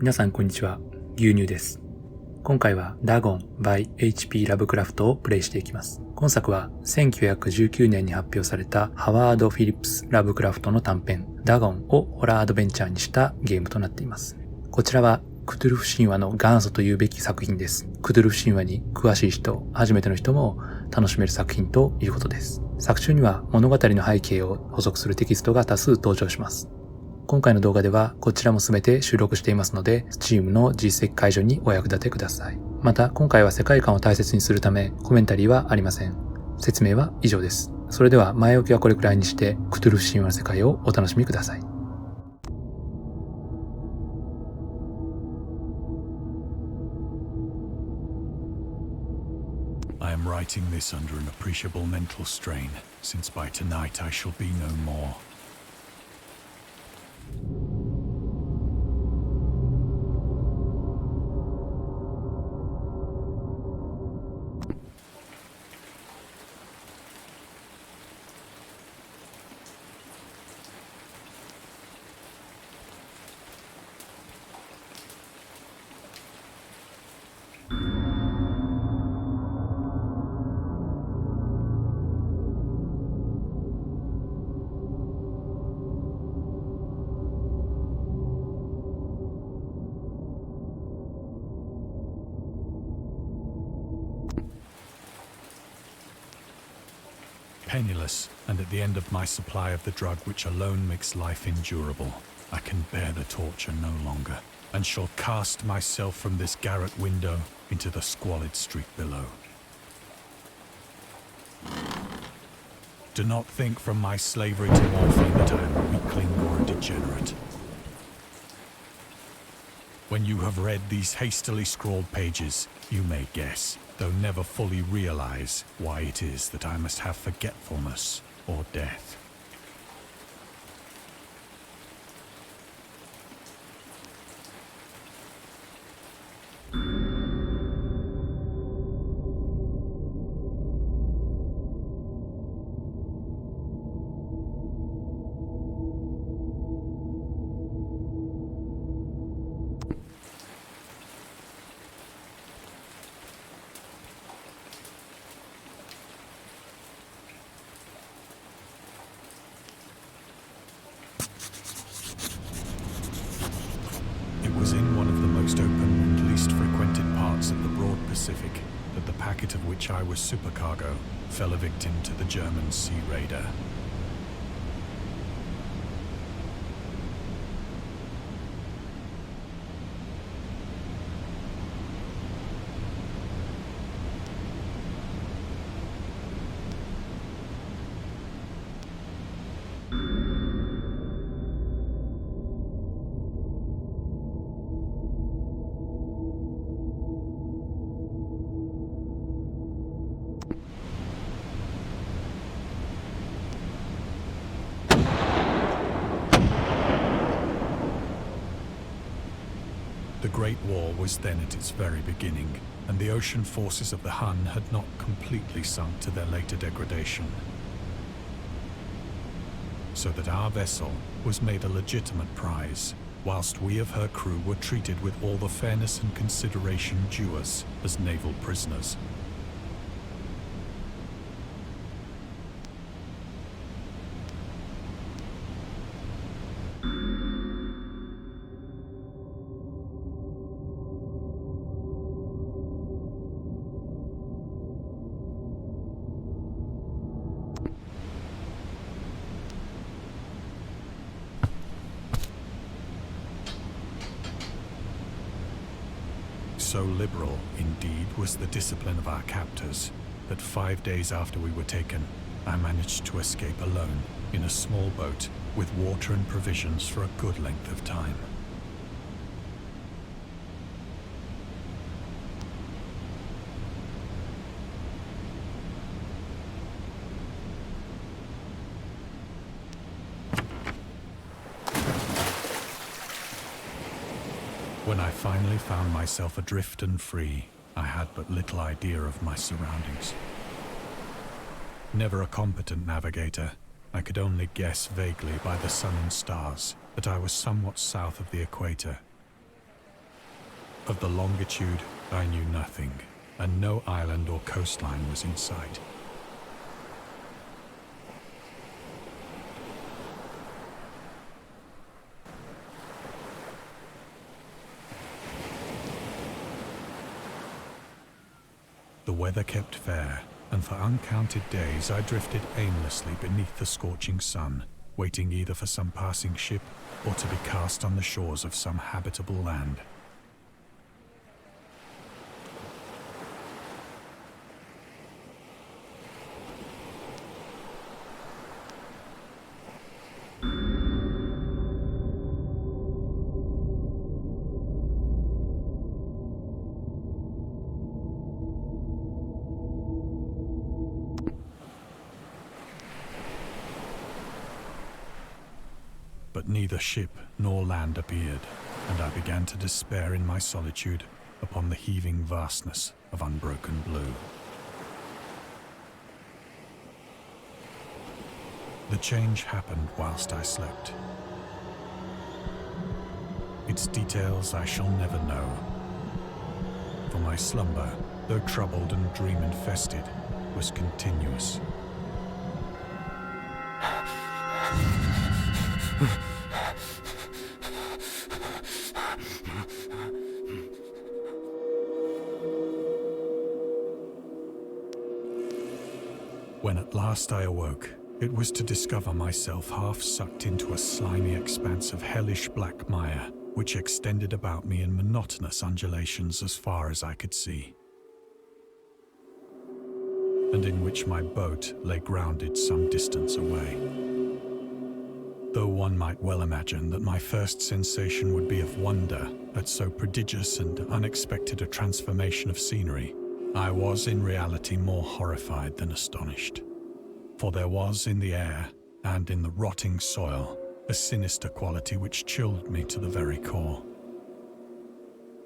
皆さんこんにちは、牛乳です。今回は Dagon by H.P. ラブクラフトをプレイしていきます。今作は1919年に発表されたハワード・フィリップス・ラブクラフトの短編 Dagon をホラーアドベンチャーにしたゲームとなっています。こちらはクトゥルフ神話の元祖というべき作品です。クトゥルフ神話に詳しい人、初めての人も楽しめる作品ということです。作中には物語の背景を補足するテキストが多数登場します。今回の動画ではこちらもすべて収録していますので、Steam の実績解除にお役立てください。また、今回は世界観を大切にするため、コメンタリーはありません。説明は以上です。それでは前置きはこれくらいにして、クトゥルフ神話の世界をお楽しみください。I am writing this under an appreciable mental strain, since by tonight I shall be no more. Penniless, and at the end of my supply of the drug which alone makes life endurable, I can bear the torture no longer, and shall cast myself from this garret window into the squalid street below. Do not think from my slavery to morphine that I am a weakling or a degenerate. When you have read these hastily scrawled pages, you may guess, though never fully realize, why it is that I must have forgetfulness or death. It was in one of the most open and least frequented parts of the broad Pacific that the packet of which I was supercargo fell a victim to the German sea raider. The Great War was then at its very beginning, and the ocean forces of the Hun had not completely sunk to their later degradation. So that our vessel was made a legitimate prize, whilst we of her crew were treated with all the fairness and consideration due us as naval prisoners. So liberal, indeed, was the discipline of our captors, that 5 days after we were taken, I managed to escape alone, in a small boat, with water and provisions for a good length of time. When I finally found myself adrift and free, I had but little idea of my surroundings. Never a competent navigator, I could only guess vaguely by the sun and stars that I was somewhat south of the equator. Of the longitude, I knew nothing, and no island or coastline was in sight. The weather kept fair, and for uncounted days I drifted aimlessly beneath the scorching sun, waiting either for some passing ship or to be cast on the shores of some habitable land. But neither ship nor land appeared, and I began to despair in my solitude upon the heaving vastness of unbroken blue. The change happened whilst I slept. Its details I shall never know, for my slumber, though troubled and dream-infested, was continuous. When at last I awoke, it was to discover myself half sucked into a slimy expanse of hellish black mire, which extended about me in monotonous undulations as far as I could see, and in which my boat lay grounded some distance away. Though one might well imagine that my first sensation would be of wonder at so prodigious and unexpected a transformation of scenery, I was in reality more horrified than astonished. For there was in the air, and in the rotting soil, a sinister quality which chilled me to the very core.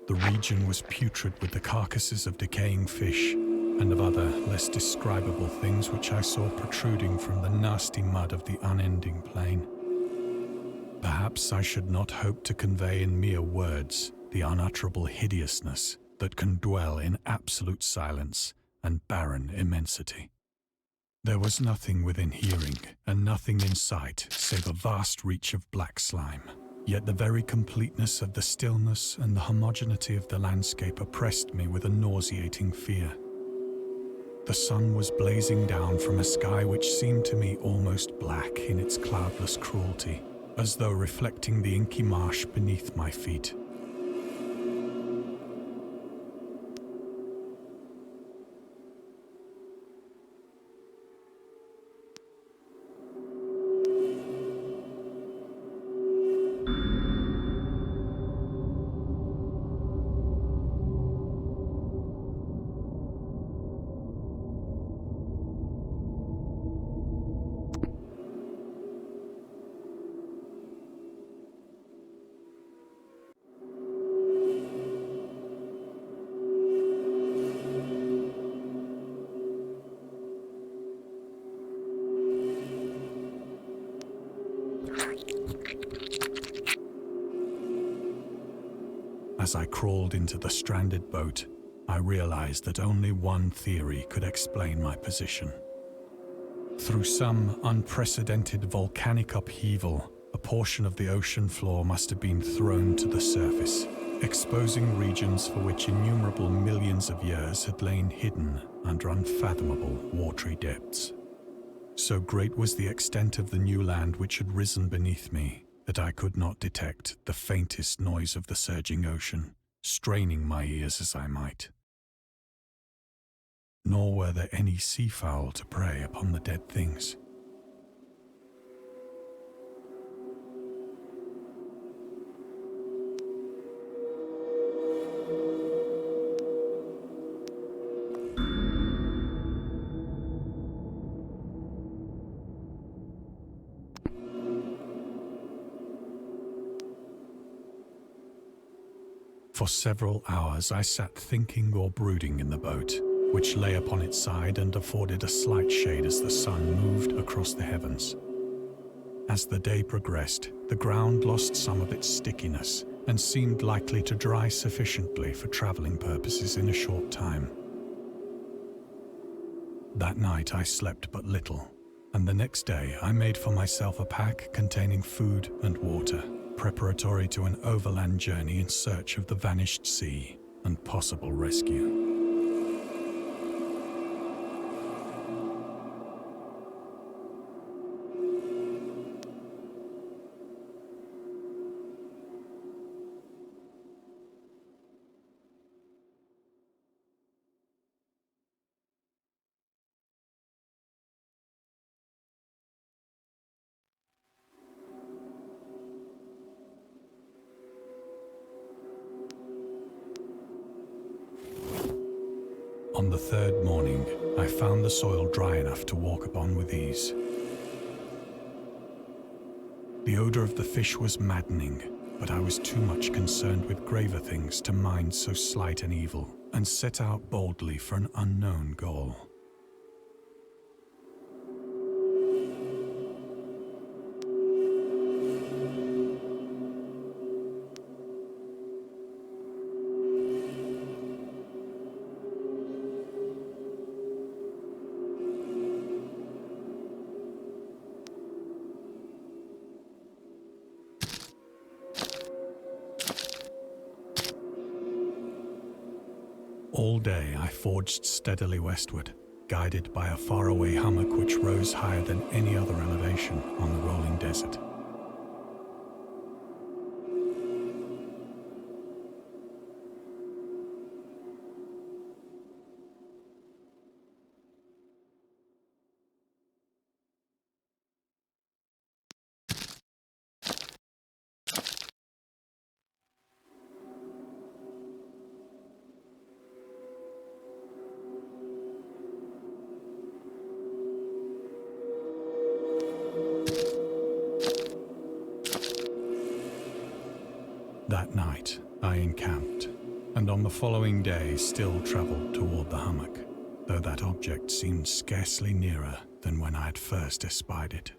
The region was putrid with the carcasses of decaying fish, and of other less describable things which I saw protruding from the nasty mud of the unending plain. Perhaps I should not hope to convey in mere words the unutterable hideousness that can dwell in absolute silence and barren immensity. There was nothing within hearing, and nothing in sight, save a vast reach of black slime. Yet the very completeness of the stillness and the homogeneity of the landscape oppressed me with a nauseating fear. The sun was blazing down from a sky which seemed to me almost black in its cloudless cruelty, as though reflecting the inky marsh beneath my feet. As I crawled into the stranded boat, I realized that only one theory could explain my position. Through some unprecedented volcanic upheaval, a portion of the ocean floor must have been thrown to the surface, exposing regions for which innumerable millions of years had lain hidden under unfathomable watery depths. So great was the extent of the new land which had risen beneath me, that I could not detect the faintest noise of the surging ocean, straining my ears as I might. Nor were there any seafowl to prey upon the dead things. For several hours I sat thinking or brooding in the boat, which lay upon its side and afforded a slight shade as the sun moved across the heavens. As the day progressed, the ground lost some of its stickiness, and seemed likely to dry sufficiently for traveling purposes in a short time. That night I slept but little, and the next day I made for myself a pack containing food and water, preparatory to an overland journey in search of the vanished sea and possible rescue. On the third morning, I found the soil dry enough to walk upon with ease. The odor of the fish was maddening, but I was too much concerned with graver things to mind so slight an evil, and set out boldly for an unknown goal. All day I forged steadily westward, guided by a faraway hummock which rose higher than any other elevation on the rolling desert. That night, I encamped, and on the following day still travelled toward the hummock, though that object seemed scarcely nearer than when I had first espied it.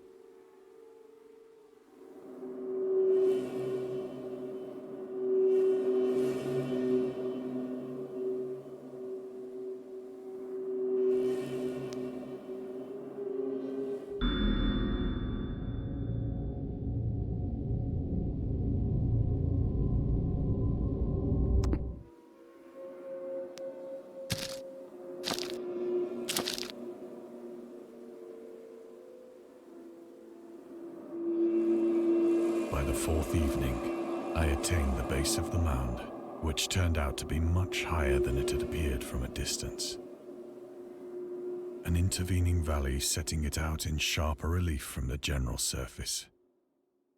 By the fourth evening, I attained the base of the mound, which turned out to be much higher than it had appeared from a distance. An intervening valley setting it out in sharper relief from the general surface.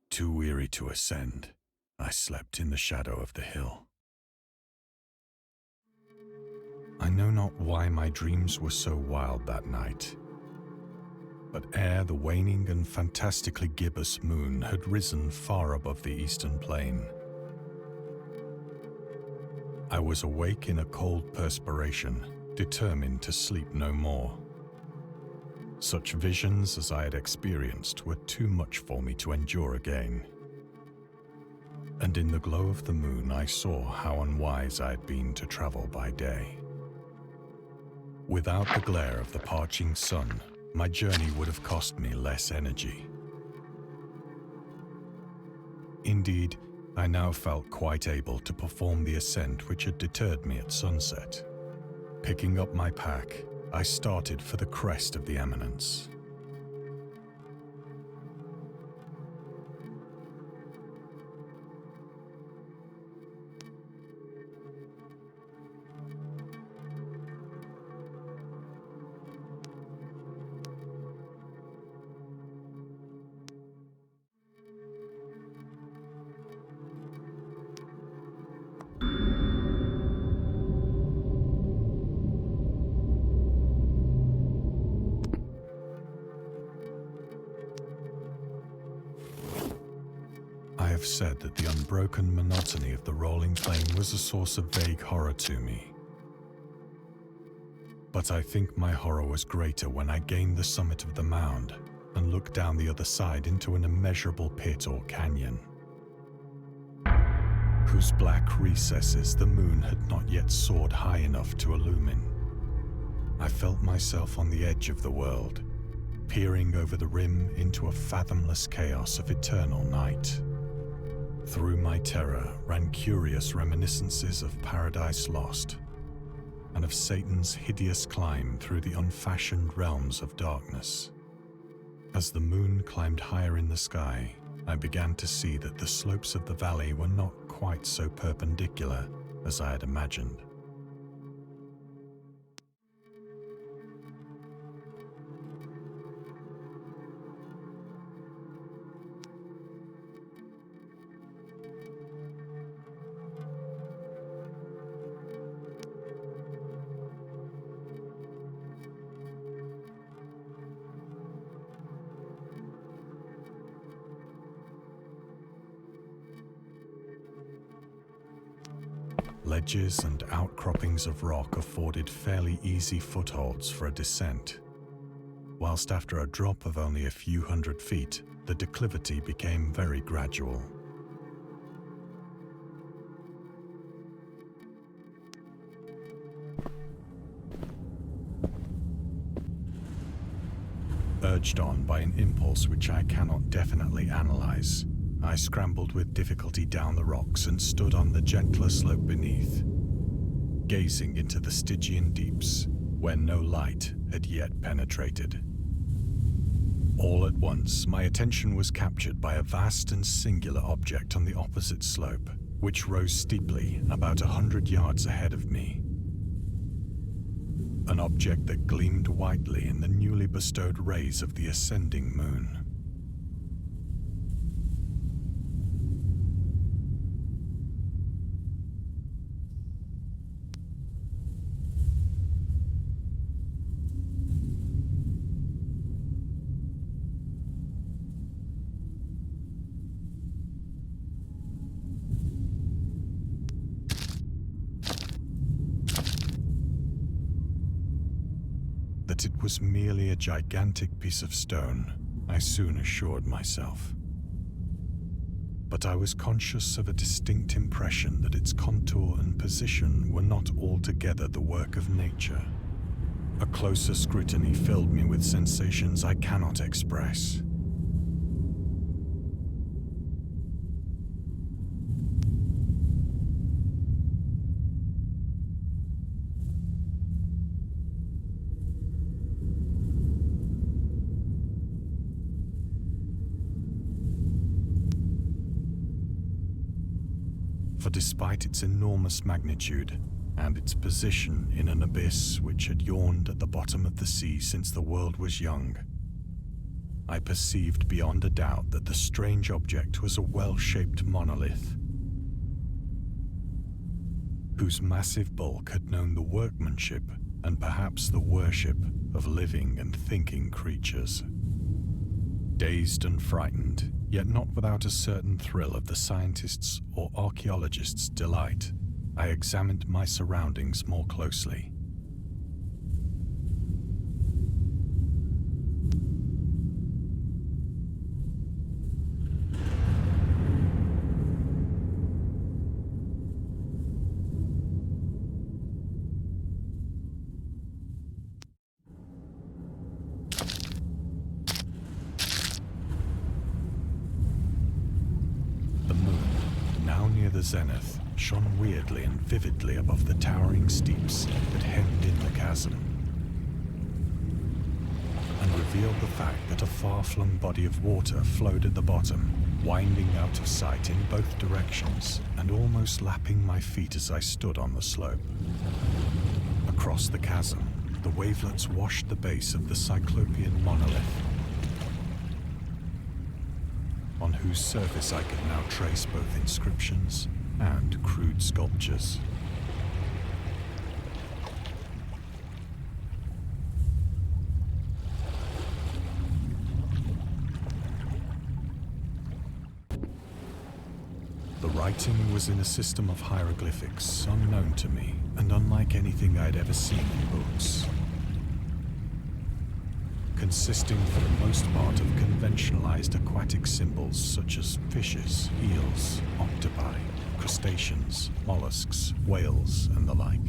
Too weary to ascend, I slept in the shadow of the hill. I know not why my dreams were so wild that night, but ere the waning and fantastically gibbous moon had risen far above the eastern plain, I was awake in a cold perspiration, determined to sleep no more. Such visions as I had experienced were too much for me to endure again. And in the glow of the moon I saw how unwise I had been to travel by day. Without the glare of the parching sun, my journey would have cost me less energy. Indeed, I now felt quite able to perform the ascent which had deterred me at sunset. Picking up my pack, I started for the crest of the eminence. I have said that the unbroken monotony of the rolling plain was a source of vague horror to me. But I think my horror was greater when I gained the summit of the mound and looked down the other side into an immeasurable pit or canyon. whose black recesses the moon had not yet soared high enough to illumine. I felt myself on the edge of the world, peering over the rim into a fathomless chaos of eternal night. Through my terror ran curious reminiscences of Paradise Lost, and of Satan's hideous climb through the unfashioned realms of darkness. As the moon climbed higher in the sky, I began to see that the slopes of the valley were not quite so perpendicular as I had imagined. Ledges and outcroppings of rock afforded fairly easy footholds for a descent, whilst after a drop of only a few hundred feet, the declivity became very gradual. Urged on by an impulse which I cannot definitely analyze, I scrambled with difficulty down the rocks and stood on the gentler slope beneath, gazing into the Stygian deeps where no light had yet penetrated. All at once, my attention was captured by a vast and singular object on the opposite slope, which rose steeply about 100 yards ahead of me. An object that gleamed whitely in the newly bestowed rays of the ascending moon. That it was merely a gigantic piece of stone, I soon assured myself. But I was conscious of a distinct impression that its contour and position were not altogether the work of nature. A closer scrutiny filled me with sensations I cannot express. For despite its enormous magnitude and its position in an abyss which had yawned at the bottom of the sea since the world was young, I perceived beyond a doubt that the strange object was a well-shaped monolith, whose massive bulk had known the workmanship and perhaps the worship of living and thinking creatures. Dazed and frightened, yet not without a certain thrill of the scientist's or archaeologist's delight, I examined my surroundings more closely. The zenith shone weirdly and vividly above the towering steeps that hemmed in the chasm, and revealed the fact that a far-flung body of water flowed at the bottom, winding out of sight in both directions and almost lapping my feet as I stood on the slope. Across the chasm, the wavelets washed the base of the Cyclopean monolith, on whose surface I could now trace both inscriptions and crude sculptures. The writing was in a system of hieroglyphics unknown to me and unlike anything I'd ever seen in books, consisting for the most part of conventionalized aquatic symbols such as fishes, eels, octopi, crustaceans, mollusks, whales, and the like.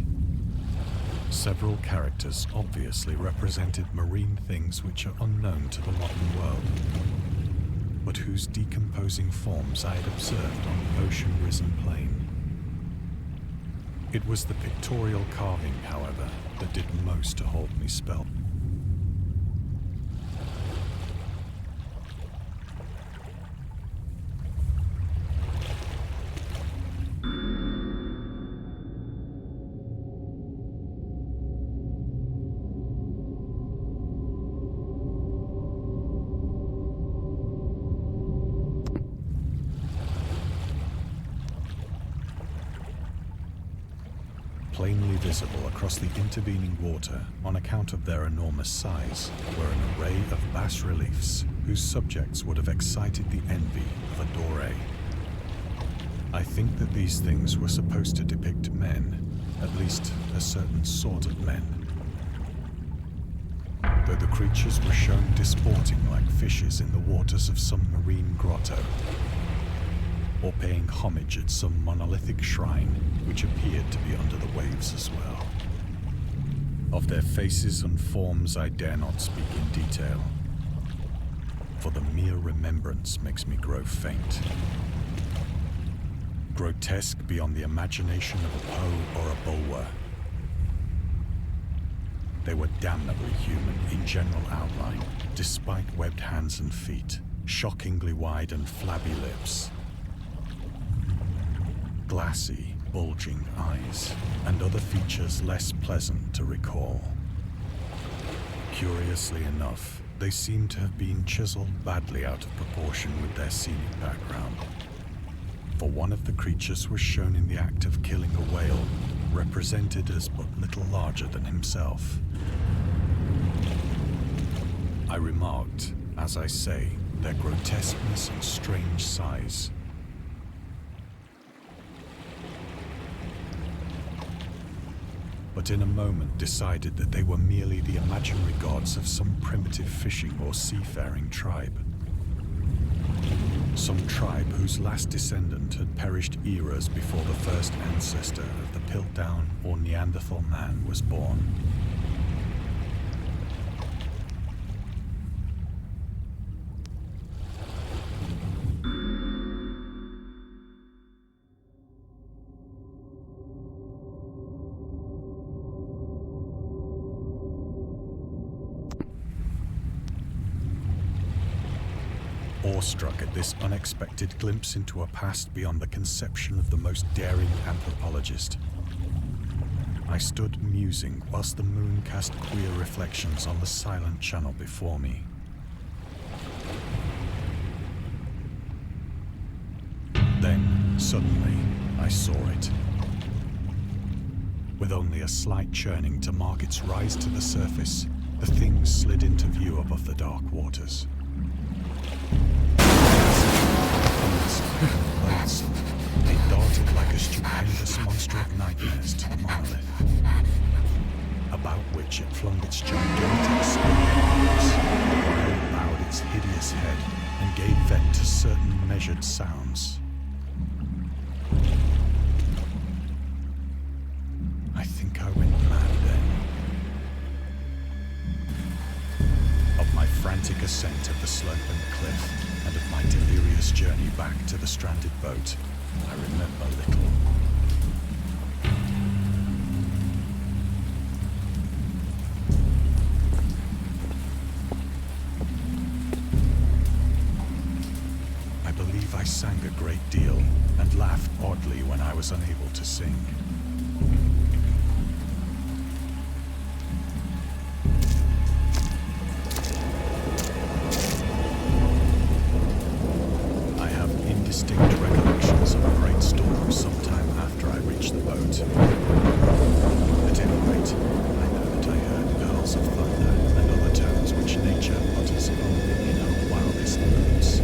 Several characters obviously represented marine things which are unknown to the modern world, but whose decomposing forms I had observed on the ocean-risen plain. It was the pictorial carving, however, that did most to hold me spellbound. Plainly visible across the intervening water, on account of their enormous size, were an array of bas-reliefs whose subjects would have excited the envy of a Doré. I think that these things were supposed to depict men, at least a certain sort of men. Though the creatures were shown disporting like fishes in the waters of some marine grotto, or paying homage at some monolithic shrine which appeared to be under the waves as well. Of their faces and forms I dare not speak in detail, for the mere remembrance makes me grow faint. Grotesque beyond the imagination of a Poe or a Bulwer. They were damnably human in general outline, despite webbed hands and feet, shockingly wide and flabby lips, glassy, bulging eyes, and other features less pleasant to recall. Curiously enough, they seem to have been chiseled badly out of proportion with their scenic background. For one of the creatures was shown in the act of killing a whale, represented as but little larger than himself. I remarked, as I say, their grotesqueness and strange size. But in a moment decided that they were merely the imaginary gods of some primitive fishing or seafaring tribe. Some tribe whose last descendant had perished eras before the first ancestor of the Piltdown or Neanderthal man was born. Awestruck at this unexpected glimpse into a past beyond the conception of the most daring anthropologist, I stood musing whilst the moon cast queer reflections on the silent channel before me. Then, suddenly, I saw it. With only a slight churning to mark its rise to the surface, the thing slid into view above the dark waters. Loathsome, it darted like a stupendous monster of nightmares to the monolith, about which it flung its gigantic scaly arms, while it bowed its hideous head and gave vent to certain measured sounds. I think I went mad then. Of my frantic ascent of the sloping cliff, and of my delirious journey back to the stranded boat, I remember little. I believe I sang a great deal and laughed oddly when I was unable to sing. Distinct recollections of a great storm sometime after I reached the boat. At any rate, I know that I heard peals of thunder and other tones which nature utters only in her wildest moods.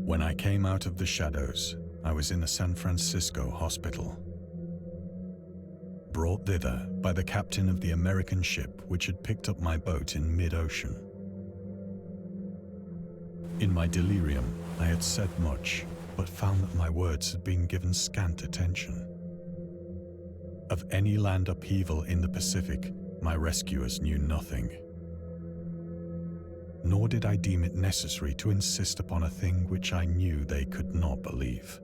When I came out of the shadows, I was in a San Francisco hospital. brought thither by the captain of the American ship which had picked up my boat in mid-ocean. In my delirium, I had said much, but found that my words had been given scant attention. Of any land upheaval in the Pacific, my rescuers knew nothing. Nor did I deem it necessary to insist upon a thing which I knew they could not believe.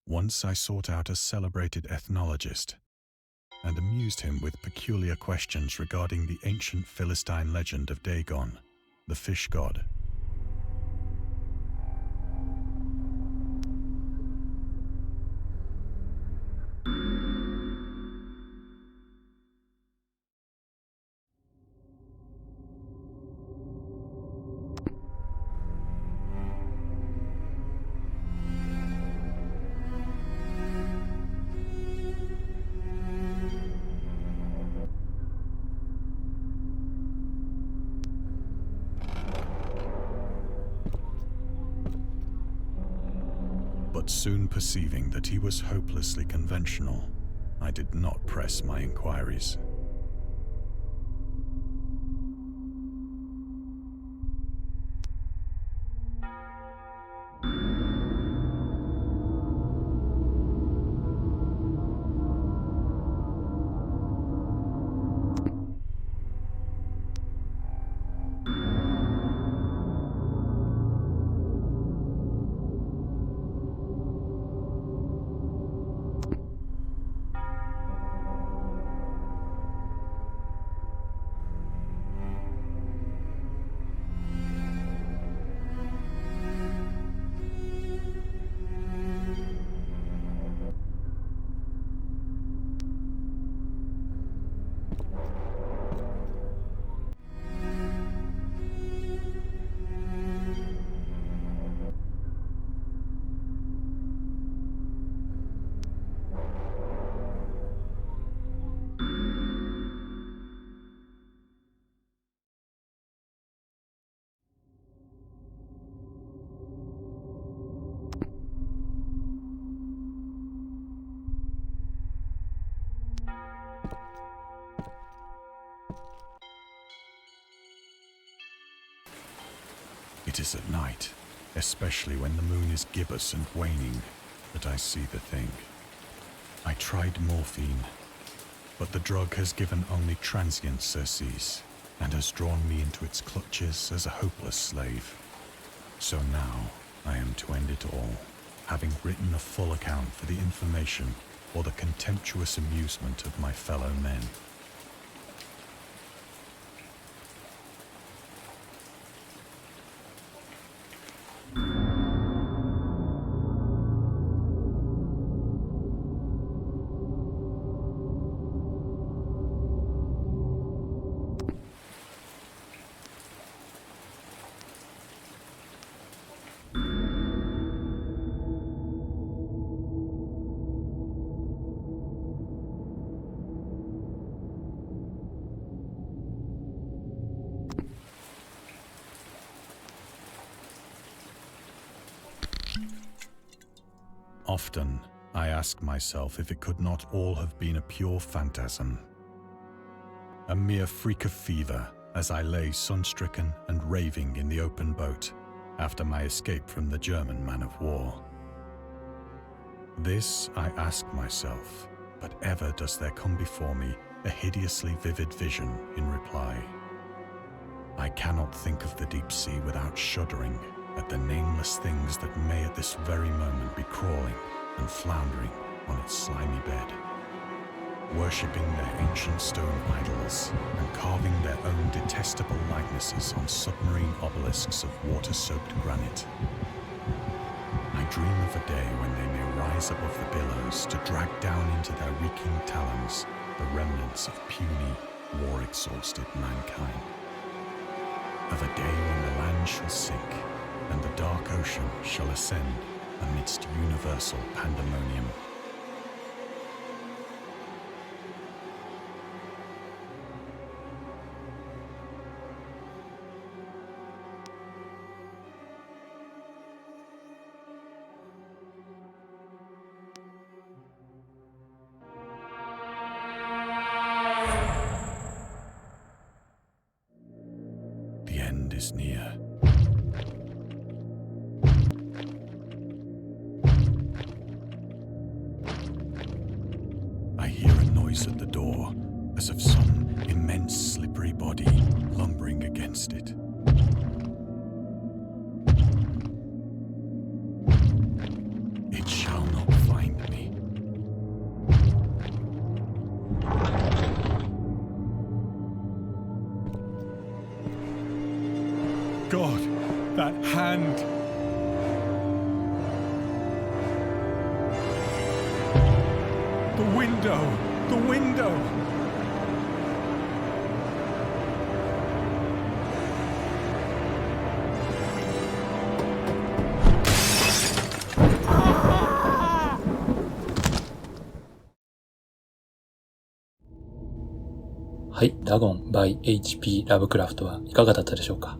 Once I sought out a celebrated ethnologist and amused him with peculiar questions regarding the ancient Philistine legend of Dagon, the fish god. But soon perceiving that he was hopelessly conventional, I did not press my inquiries. It is at night, especially when the moon is gibbous and waning, that I see the thing. I tried morphine, but the drug has given only transient surcease and has drawn me into its clutches as a hopeless slave. So now I am to end it all, having written a full account for the information or the contemptuous amusement of my fellow men. Often, I ask myself if it could not all have been a pure phantasm. A mere freak of fever as I lay sun-stricken and raving in the open boat after my escape from the German man-of-war. This I ask myself, but ever does there come before me a hideously vivid vision in reply. I cannot think of the deep sea without shuddering at the nameless things that may at this very moment be crawling and floundering on its slimy bed, worshipping their ancient stone idols and carving their own detestable likenesses on submarine obelisks of water-soaked granite. I dream of a day when they may rise above the billows to drag down into their reeking talons the remnants of puny, war-exhausted mankind. Of a day when the land shall sink and the dark ocean shall ascend amidst universal pandemonium. The end is near. I hear a noise at the door, as of some immense slippery body lumbering against it. It shall not find me. God, that hand! The window! The window!はい、ダゴン by HP ラブクラフトはいかがだったでしょうか。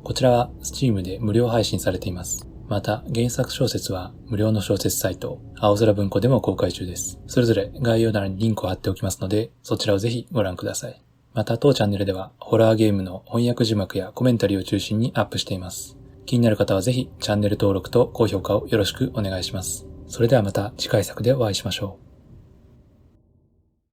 こちらは Steam で無料配信されています。また原作小説は無料の小説サイト青空文庫でも公開中です。それぞれ概要欄にリンクを貼っておきますので、そちらをぜひご覧ください。また当チャンネルではホラーゲームの翻訳字幕やコメンタリーを中心にアップしています。気になる方はぜひチャンネル登録と高評価をよろしくお願いします。それではまた次回作でお会いしましょう。